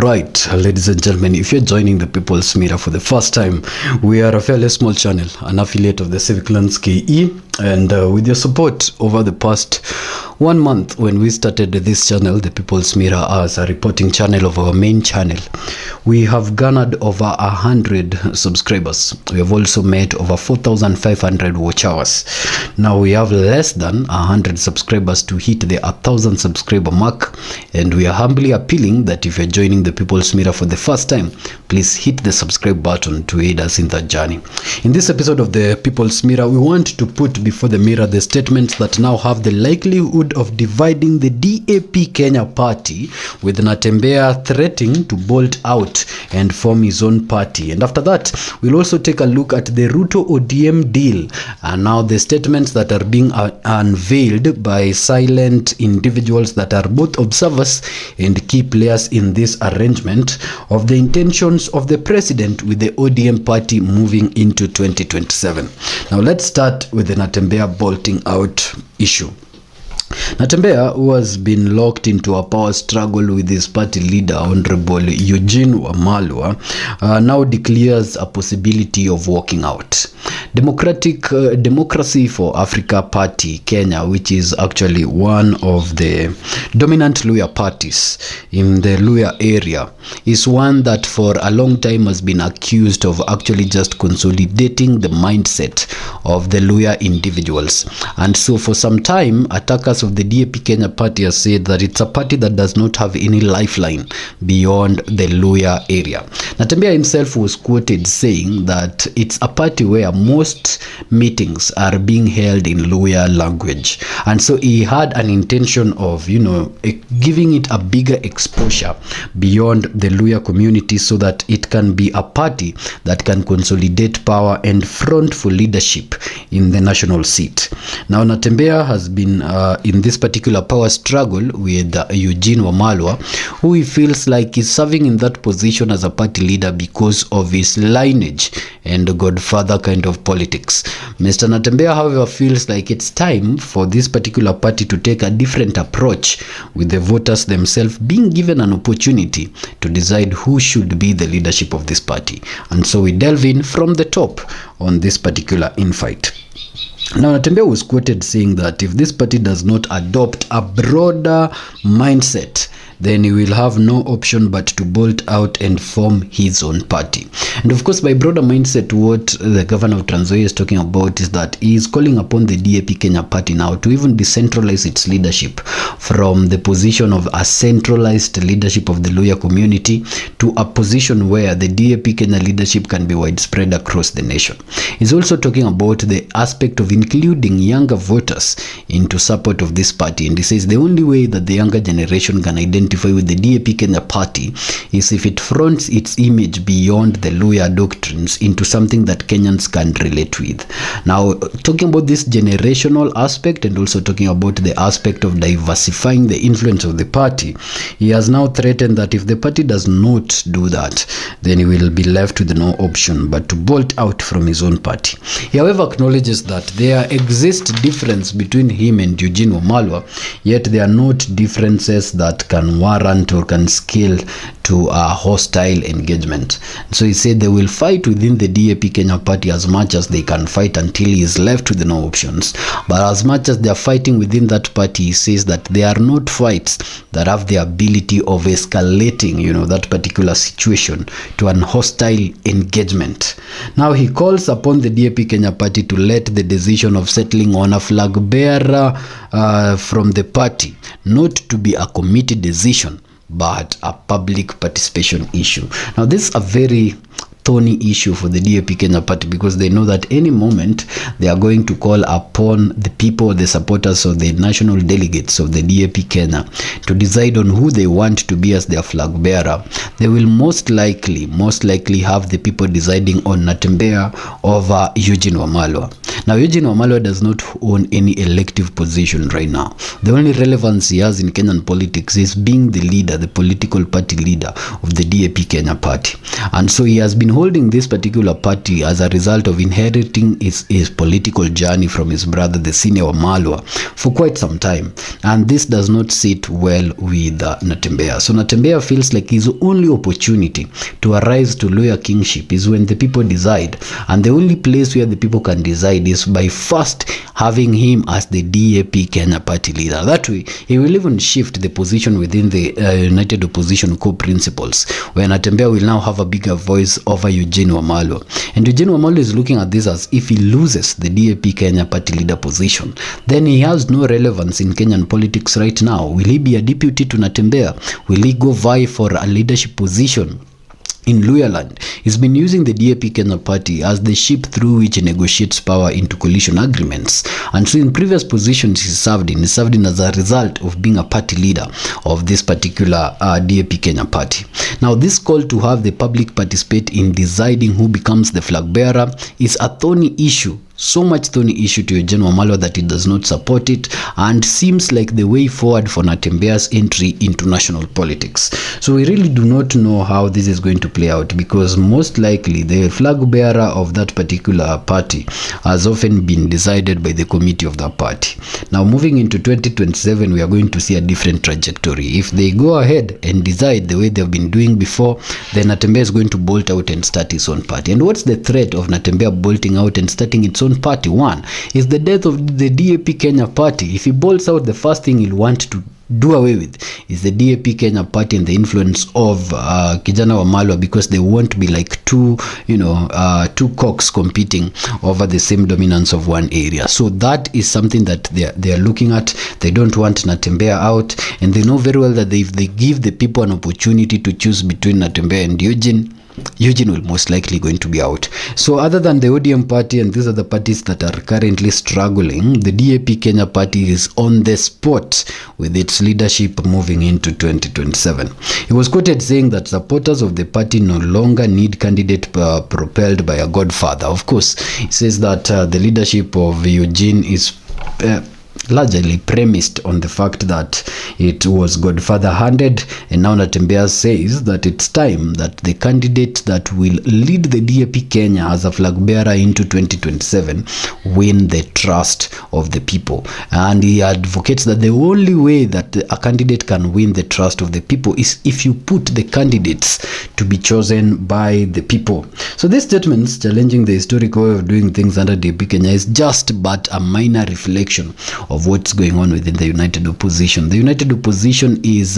Right, ladies and gentlemen, if you're joining the People's Media for the first time, we are a fairly small channel, an affiliate of the Civic Lens KE, and with your support over the past 1 month when we started this channel, the People's Media, as a reporting channel of our main channel, we have garnered over 100 subscribers. We have also met over 4,500 watch hours. Now we have less than 100 subscribers to hit the 1,000 subscriber mark, and we are humbly appealing that if you're joining the People's Media for the first time, please hit the subscribe button to aid us in that journey. In this episode of the People's Media, we want to put before the mirror the statements that now have the likelihood of dividing the Dap Kenya party, with Natembea threatening to bolt out and form his own party. And after that, we'll also take a look at the Ruto-ODM deal, and now the statements that are being unveiled by silent individuals that are both observers and key players in this arrangement of the intentions of the president with the ODM party moving into 2027. Now let's start with the Natembea bolting out issue. Natembea, who has been locked into a power struggle with his party leader, Honorable Eugene Wamalwa, now declares a possibility of walking out. Democracy for Africa Party Kenya, which is actually one of the dominant Luyha parties in the Luyha area, is one that for a long time has been accused of actually just consolidating the mindset of the Luyha individuals. And so for some time, attackers of the Dap Kenya party have said that it's a party that does not have any lifeline beyond the Luyha area. Natembea himself was quoted saying that it's a party where most meetings are being held in Luyha language, and so he had an intention of, giving it a bigger exposure beyond the Luyha community, so that it can be a party that can consolidate power and front for leadership in the national seat. Now Natembea has been in this particular power struggle with Eugene Wamalwa, who he feels like is serving in that position as a party leader because of his lineage and godfather kind of politics. Mr. Natembea, however, feels like it's time for this particular party to take a different approach, with the voters themselves being given an opportunity to decide who should be the leadership of this party. And so we delve in from the top on this particular infight. Now Natembea was quoted saying that if this party does not adopt a broader mindset, then he will have no option but to bolt out and form his own party. And of course, by broader mindset, what the governor of Tranz Nzoia is talking about is that he is calling upon the Dap Kenya party now to even decentralize its leadership from the position of a centralized leadership of the Luyha community to a position where the Dap Kenya leadership can be widespread across the nation. He's also talking about the aspect of including younger voters into support of this party, and he says the only way that the younger generation can identify with the Dap Kenya party is if it fronts its image beyond the Luyha doctrines into something that Kenyans can relate with. Now, talking about this generational aspect and also talking about the aspect of diversifying the influence of the party, he has now threatened that if the party does not do that, then he will be left with no option but to bolt out from his own party. He, however, acknowledges that there exists difference between him and Eugene Wamalwa, yet there are not differences that can warrant or can scale to a hostile engagement. So he said they will fight within the Dap Kenya party as much as they can fight until he is left with no options. But as much as they are fighting within that party, he says that there are not fights that have the ability of escalating, that particular situation to an hostile engagement. Now he calls upon the Dap Kenya party to let the decision of settling on a flag bearer from the party not to be a committee decision, but a public participation issue. Now this is a very thorny issue for the Dap Kenya party, because they know that any moment they are going to call upon the people, the supporters of the national delegates of the Dap Kenya to decide on who they want to be as their flag bearer. They will most likely have the people deciding on Natembea over Eugene Wamalwa. Now Eugene Wamalwa does not own any elective position right now. The only relevance he has in Kenyan politics is being the leader, the political party leader of the Dap Kenya party. And so he has been holding this particular party as a result of inheriting his political journey from his brother, the senior Wamalwa, for quite some time. And this does not sit well with Natembeya. So Natembeya feels like his only opportunity to arise to Luyha kingship is when the people decide. And the only place where the people can decide is by first having him as the DAP Kenya party leader. That way, he will even shift the position within the United Opposition core principles, where Natembeya will now have a bigger voice over Eugene Wamalwa. And Eugene Wamalwa is looking at this as if he loses the DAP Kenya party leader position, then he has no relevance in Kenyan politics right now. Will he be a deputy to Natembeya? Will he go vie for a leadership position in Luyha land? He's been using the DAP Kenya party as the ship through which he negotiates power into coalition agreements. And so in previous positions he served in as a result of being a party leader of this particular DAP Kenya party. Now this call to have the public participate in deciding who becomes the flag bearer is a thorny issue. So much thorny issue to Eugene Wamalwa that he does not support it, and seems like the way forward for Natembeya's entry into national politics. So we really do not know how this is going to play out, because most likely the flag bearer of that particular party has often been decided by the committee of that party. Now moving into 2027, we are going to see a different trajectory. If they go ahead and decide the way they've been doing before, then Natembeya is going to bolt out and start his own party. And what's the threat of Natembeya bolting out and starting its own party? One is the death of the DAP Kenya party. If he bolts out, the first thing he'll want to do away with is the DAP Kenya party and the influence of Kijana Wamalwa, because they won't be like two cocks competing over the same dominance of one area. So that is something that they are looking at. They don't want Natembeya out, and they know very well that if they give the people an opportunity to choose between Natembeya and Eugene will most likely going to be out. So other than the ODM party, and these are the parties that are currently struggling, the DAP Kenya party is on the spot with its leadership moving into 2027. He was quoted saying that supporters of the party no longer need candidate propelled by a godfather. Of course, he says that the leadership of Eugene is largely premised on the fact that it was godfather handed, and now Natembeya says that it's time that the candidate that will lead the DAP Kenya as a flag bearer into 2027 win the trust of the people. And he advocates that the only way that a candidate can win the trust of the people is if you put the candidates to be chosen by the people. So these statements challenging the historical way of doing things under DAP Kenya is just but a minor reflection of what's going on within the United Opposition. The United Opposition is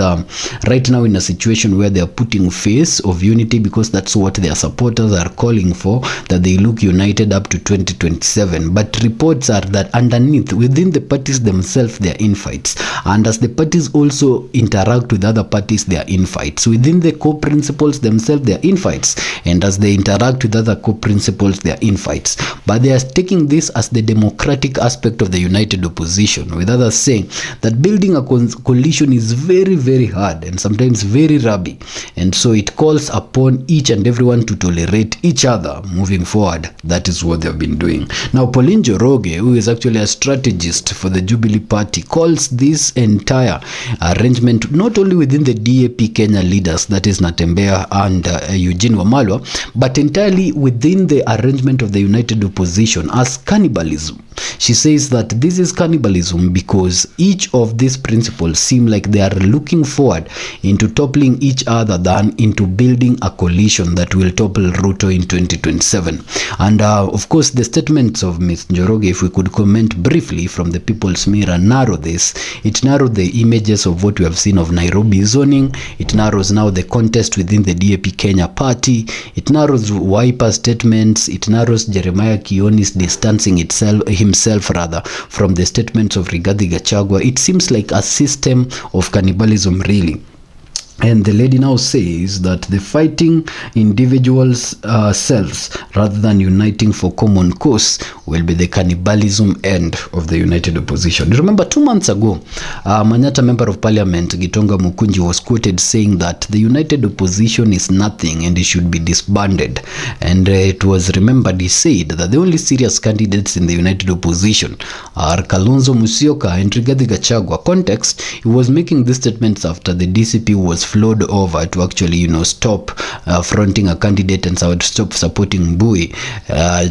right now in a situation where they are putting face of unity, because that's what their supporters are calling for, that they look united up to 2027. But reports are that underneath, within the parties themselves, there are infights. And as the parties also interact with other parties, there are infights. Within the core principles themselves, there are infights. And as they interact with other core principles, there are infights. But they are taking this as the democratic aspect of the United Opposition, with others saying that building a coalition is very, very hard and sometimes very rubby, and so it calls upon each and everyone to tolerate each other moving forward. That is what they've been doing. Now Pauline Njoroge, who is actually a strategist for the Jubilee Party, calls this entire arrangement not only within the DAP Kenya leaders, that is Natembeya and Eugene Wamalwa, but entirely within the arrangement of the United Opposition as cannibalism. She says that this is cannibalism because each of these principles seem like they are looking forward into toppling each other than into building a coalition that will topple Ruto in 2027. And of course, the statements of Ms. Njoroge, if we could comment briefly from the People's Mirror, narrow this. It narrowed the images of what we have seen of Nairobi zoning. It narrows now the contest within the DAP Kenya party. It narrows Wiper statements. It narrows Jeremiah Kioni's distancing himself from the statements of Rigathi Gachagua. It seems like a system of cannibalism, really. And the lady now says that the fighting individuals' selves rather than uniting for common cause will be the cannibalism end of the United Opposition. Remember 2 months ago, Manyata Member of Parliament Gitonga Mukunji was quoted saying that the United Opposition is nothing and it should be disbanded. And it was remembered he said that the only serious candidates in the United Opposition are Kalonzo Musyoka and Rigathi Gachagua. Context, he was making these statements after the DCP was flowed over to actually, stop fronting a candidate and stop supporting Mbui,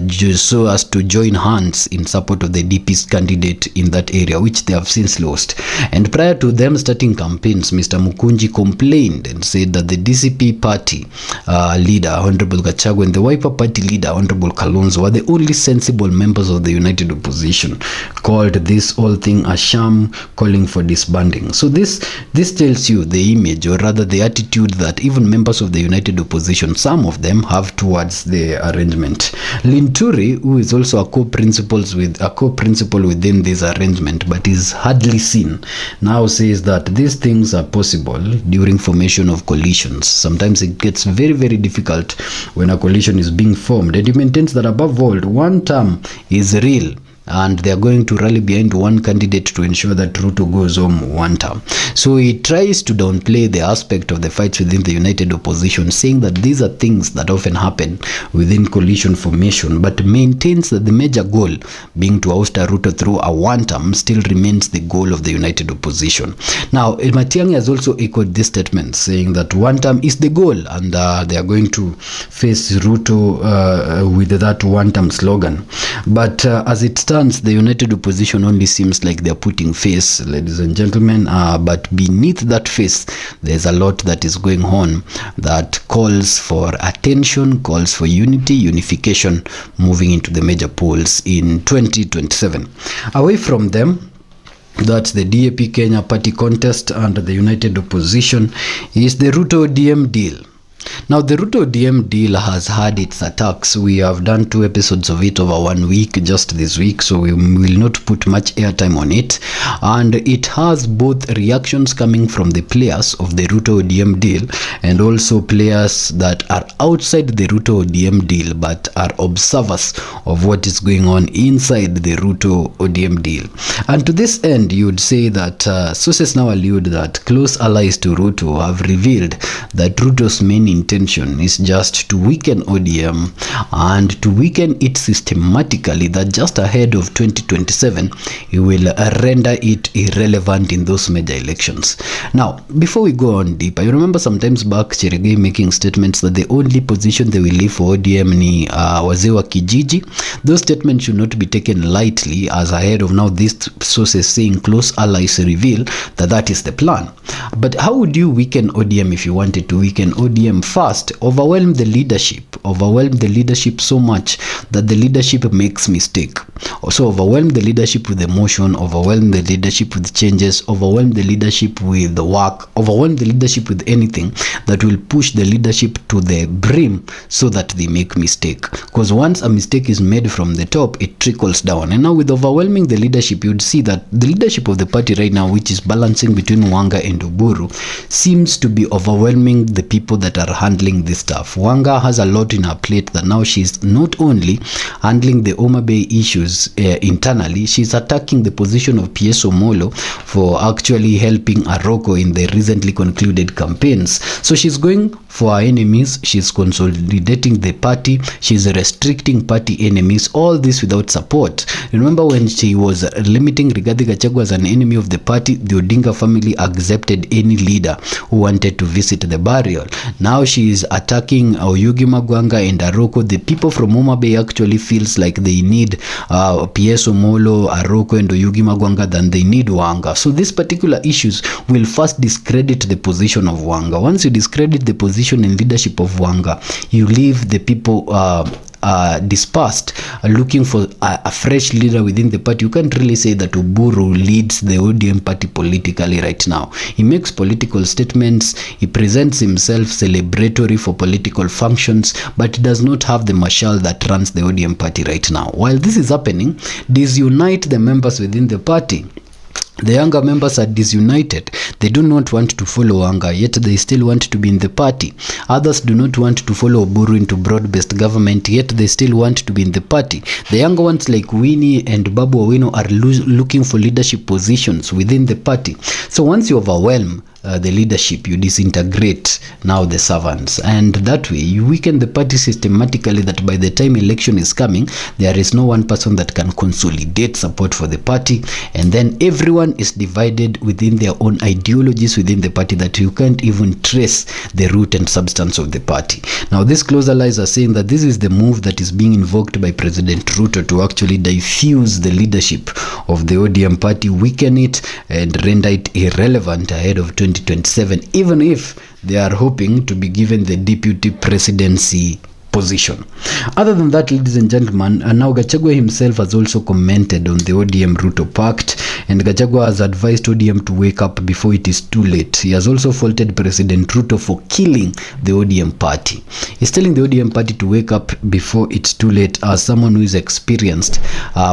just so as to join hands in support of the DP's candidate in that area, which they have since lost. And prior to them starting campaigns, Mr. Mukunji complained and said that the DCP party leader, Honorable Gachagua, and the Wiper party leader, Honorable Kalonzo, were the only sensible members of the united opposition, called this whole thing a sham, calling for disbanding. So this tells you the image, or rather the attitude, that even members of the united opposition, some of them, have towards the arrangement. Linturi, who is also a co-principal within this arrangement, but is hardly seen, now says that these things are possible during formation of coalitions. Sometimes it gets very, very difficult when a coalition is being formed, and he maintains that above all, one term is real, and they are going to rally behind one candidate to ensure that Ruto goes home one term. So he tries to downplay the aspect of the fights within the united opposition, saying that these are things that often happen within coalition formation, but maintains that the major goal, being to oust Ruto through a one term, still remains the goal of the united opposition. Now, Matiang'i has also echoed this statement, saying that one term is the goal, and they are going to face Ruto with that one term slogan. But as it stands, the united opposition only seems like they're putting face, ladies and gentlemen, but beneath that face, there's a lot that is going on that calls for attention, calls for unity, unification, moving into the major polls in 2027. Away from them, that's the Dap Kenya party contest under the united opposition, is the Ruto-ODM deal. Now, the Ruto-ODM deal has had its attacks. We have done 2 episodes of it over 1 week, just this week, so we will not put much airtime on it. And it has both reactions coming from the players of the Ruto-ODM deal and also players that are outside the Ruto-ODM deal but are observers of what is going on inside the Ruto-ODM deal. And to this end, you would say that sources now allude that close allies to Ruto have revealed that Ruto's main intention is just to weaken ODM and to weaken it systematically, that just ahead of 2027 he will render it irrelevant in those major elections. Now, before we go on deeper, you remember sometimes back Cherigei making statements that the only position they will leave for ODM ni wazee wa kijiji. Those statements should not be taken lightly, as ahead of now these sources saying close allies reveal that that is the plan. But how would you weaken ODM if you wanted to weaken ODM? First, overwhelm the leadership so much that the leadership makes mistake. Also, overwhelm the leadership with emotion, overwhelm the leadership with changes, overwhelm the leadership with the work, overwhelm the leadership with anything that will push the leadership to the brim so that they make mistake. Because once a mistake is made from the top, it trickles down. And now with overwhelming the leadership, you would see that the leadership of the party right now, which is balancing between Wanga and Oburu, seems to be overwhelming the people that are handling this stuff. Wanga has a lot in her plate, that now she's not only handling the Homa Bay issues internally, she's attacking the position of PS Omolo for actually helping Aroko in the recently concluded campaigns. So she's going for her enemies, she's consolidating the party, she's restricting party enemies, all this without support. Remember when she was limiting Rigathi Gachagua as an enemy of the party, the Odinga family accepted any leader who wanted to visit the burial. Now she is attacking Oyugi Magwanga and Aroko. The people from Homa Bay actually feels like they need PS Omolo, Aroko and Oyugi Magwanga than they need Wanga. So these particular issues will first discredit the position of Wanga. Once you discredit the position and leadership of Wanga, you leave the people dispersed, looking for a fresh leader within the party. You can't really say that Oburu leads the ODM party politically right now. He makes political statements, he presents himself celebratory for political functions, but he does not have the marshal that runs the ODM party right now. While this is happening, disunite the members within the party. The younger members are disunited. They do not want to follow Wanga, yet they still want to be in the party. Others do not want to follow Oburu into broad-based government, yet they still want to be in the party. The younger ones like Winnie and Babu Owino are looking for leadership positions within the party. So once you overwhelm the leadership, you disintegrate now the servants, and that way you weaken the party systematically, that by the time election is coming, there is no one person that can consolidate support for the party, and then everyone is divided within their own ideologies within the party, that you can't even trace the root and substance of the party. Now these close allies are saying that this is the move that is being invoked by President Ruto to actually diffuse the leadership of the ODM party, weaken it and render it irrelevant ahead of 2027, even if they are hoping to be given the deputy presidency position. Other than that, ladies and gentlemen, now Gachagua himself has also commented on the ODM Ruto pact, and Gachagua has advised ODM to wake up before it is too late. He has also faulted President Ruto for killing the ODM party. He's telling the ODM party to wake up before it's too late, as someone who is experienced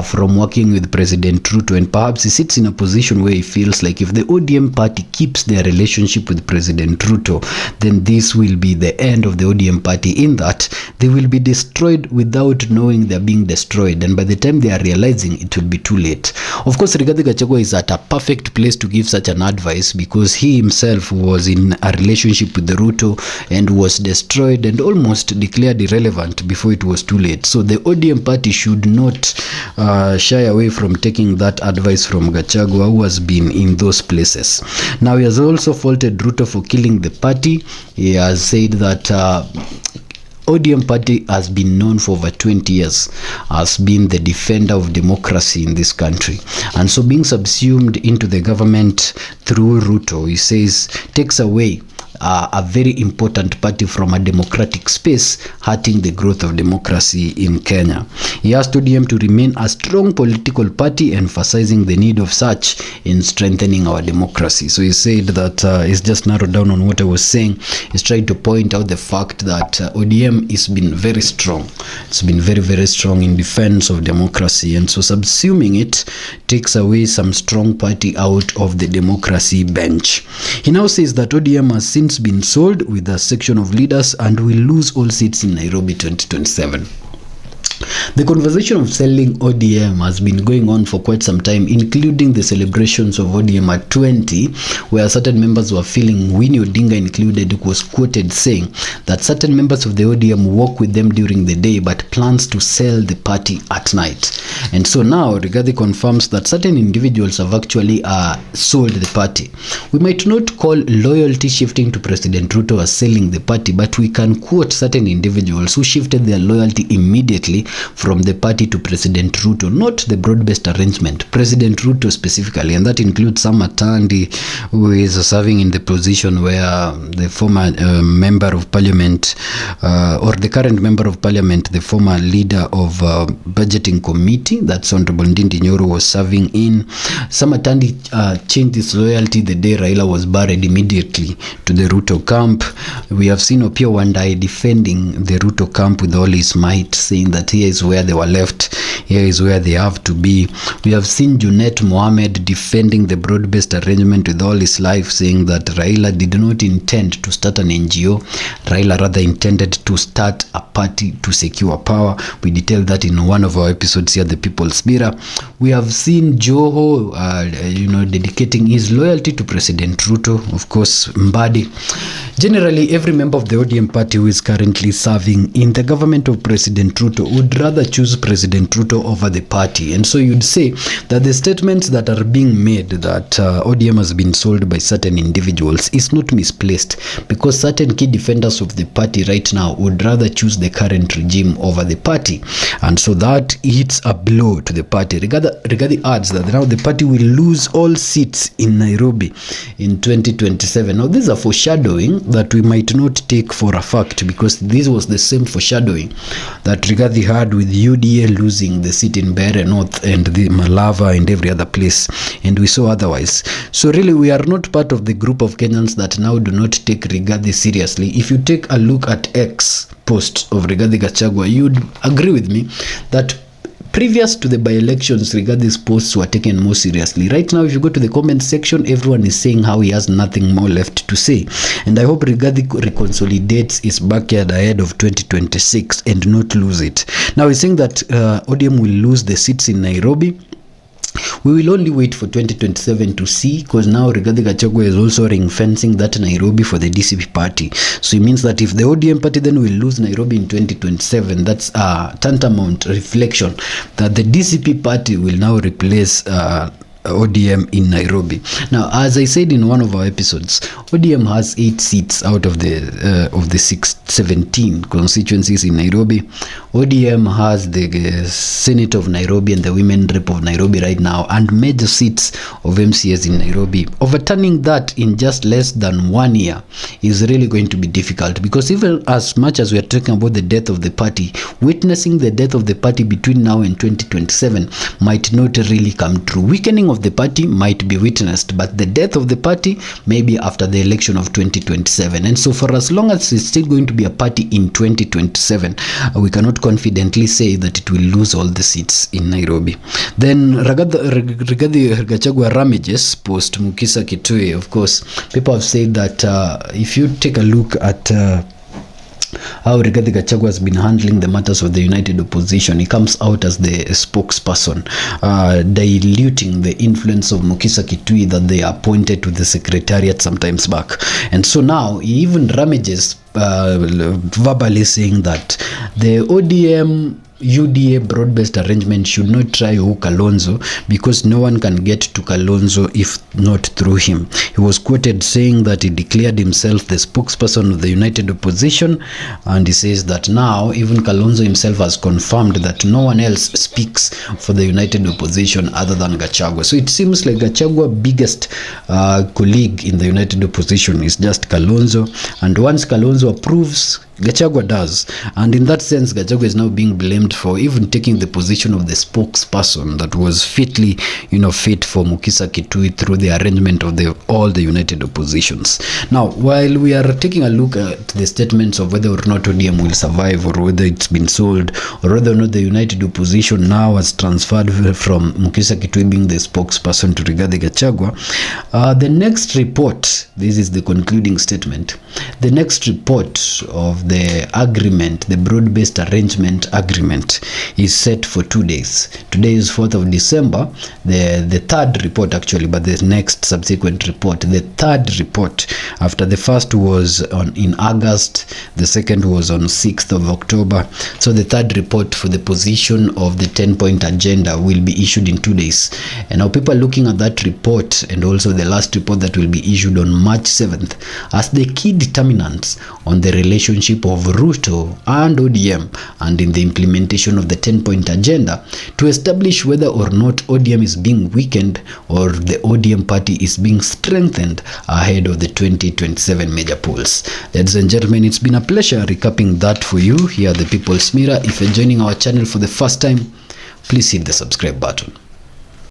from working with President Ruto, and perhaps he sits in a position where he feels like if the ODM party keeps their relationship with President Ruto, then this will be the end of the ODM party, in that they will be destroyed without knowing they're being destroyed, and by the time they are realizing, it will be too late. Of course, Rigathi Gachagua is at a perfect place to give such an advice, because he himself was in a relationship with the Ruto and was destroyed and almost declared irrelevant before it was too late. So the ODM party should not shy away from taking that advice from Gachagua, who has been in those places. Now he has also faulted Ruto for killing the party. He has said that ODM party has been known for over 20 years as being the defender of democracy in this country, and so being subsumed into the government through Ruto, he says, takes away a very important party from a democratic space, hurting the growth of democracy in Kenya. He asked ODM to remain a strong political party, emphasizing the need of such in strengthening our democracy. So he said that he's just narrowed down on what I was saying. He's trying to point out the fact that ODM has been very strong. It's been very, very strong in defense of democracy, and so subsuming it takes away some strong party out of the democracy bench. He now says that ODM has since been sold with a section of leaders and will lose all seats in Nairobi 2027. The conversation of selling ODM has been going on for quite some time, including the celebrations of ODM at 20, where certain members were feeling, Winnie Odinga included, was quoted saying that certain members of the ODM work with them during the day but plans to sell the party at night. And so now Rigathi confirms that certain individuals have actually sold the party. We might not call loyalty shifting to President Ruto as selling the party, but we can quote certain individuals who shifted their loyalty immediately from the party to President Ruto, not the broad-based arrangement, President Ruto specifically, and that includes Sam Atandi, who is serving in the position where the former member of parliament, or the current member of parliament, the former leader of budgeting committee, that's Honorable Ndindi Nyoro, was serving in. Sam Atandi changed his loyalty the day Raila was buried immediately to the Ruto camp. We have seen Opiyo Wandayi defending the Ruto camp with all his might, saying that here is where they were left, here is where they have to be. We have seen Junet Mohammed defending the broad-based arrangement with all his life, saying that Raila did not intend to start an NGO. Raila rather intended to start a party to secure power. We detailed that in one of our episodes here, The People's Mirror. We have seen Joho, dedicating his loyalty to President Ruto. Of course, Mbadi. Generally, every member of the ODM party who is currently serving in the government of President Ruto would rather choose President Ruto over the party. And so you'd say that the statements that are being made that ODM has been sold by certain individuals is not misplaced, because certain key defenders of the party right now would rather choose the current regime over the party. And so that hits a blow to the party. Rigathi adds that now the party will lose all seats in Nairobi in 2027. Now, this is a foreshadowing that we might not take for a fact, because this was the same foreshadowing that Rigathi had with UDA losing the seat in Mbeere North and the Malava and every other place, and we saw otherwise. So really, we are not part of the group of Kenyans that now do not take Rigathi seriously. If you take a look at X posts of Rigathi Gachagua, you'd agree with me that previous to the by-elections, Rigathi's posts were taken more seriously. Right now, if you go to the comment section, everyone is saying how he has nothing more left to say. And I hope Rigathi reconsolidates his backyard ahead of 2026 and not lose it. Now, he's saying that ODM will lose the seats in Nairobi. We will only wait for 2027 to see, because now Rigathi Gachagua is also ring fencing that Nairobi for the DCP party. So it means that if the ODM party then will lose Nairobi in 2027, that's tantamount reflection that the DCP party will now replace ODM in Nairobi. Now, as I said in one of our episodes, ODM has 8 seats out of the 17 constituencies in Nairobi. ODM has the Senate of Nairobi and the Women Rep of Nairobi right now, and major seats of MCAs in Nairobi. Overturning that in just less than 1 year is really going to be difficult, because even as much as we are talking about the death of the party, witnessing the death of the party between now and 2027 might not really come true. Weakening of the party might be witnessed, but the death of the party maybe after the election of 2027. And so for as long as it's still going to be a party in 2027, we cannot confidently say that it will lose all the seats in Nairobi. Then Rigathi Gachagua ramages post Mukisa Kitui. Of course, people have said that if you take a look at how Rigathi Gachagua has been handling the matters of the united opposition, he comes out as the spokesperson, diluting the influence of Mukisa Kitui that they appointed to the secretariat sometimes back. And so now he even ramages verbally saying that the ODM UDA broad-based arrangement should not try Kalonzo, because no one can get to Kalonzo if not through him. He was quoted saying that he declared himself the spokesperson of the united opposition, and he says that now even Kalonzo himself has confirmed that no one else speaks for the united opposition other than Gachagua. So it seems like Gachagua's biggest colleague in the united opposition is just Kalonzo, and once Kalonzo approves, Gachagua does. And in that sense, Gachagua is now being blamed for even taking the position of the spokesperson that was fitly, fit for Mukisa Kitui through the arrangement of all the united oppositions. Now, while we are taking a look at the statements of whether or not ODM will survive, or whether it's been sold, or whether or not the united opposition now has transferred from Mukisa Kitui being the spokesperson to Rigathi Gachagua, the next report, this is the concluding statement, the next report of the agreement, the broad-based arrangement agreement, is set for 2 days. Today is 4th of December, the third report actually, but the next subsequent report, the third report, after the first was in August, the second was on 6th of October. So the third report for the position of the 10-point agenda will be issued in 2 days. And now people are looking at that report, and also the last report that will be issued on March 7th, as the key determinants on the relationship of Ruto and ODM, and in the implementation of the 10-point agenda, to establish whether or not ODM is being weakened or the ODM party is being strengthened ahead of the 2027 major polls. Ladies and gentlemen, it's been a pleasure recapping that for you here at the People's Mirror. If you're joining our channel for the first time, please hit the subscribe button.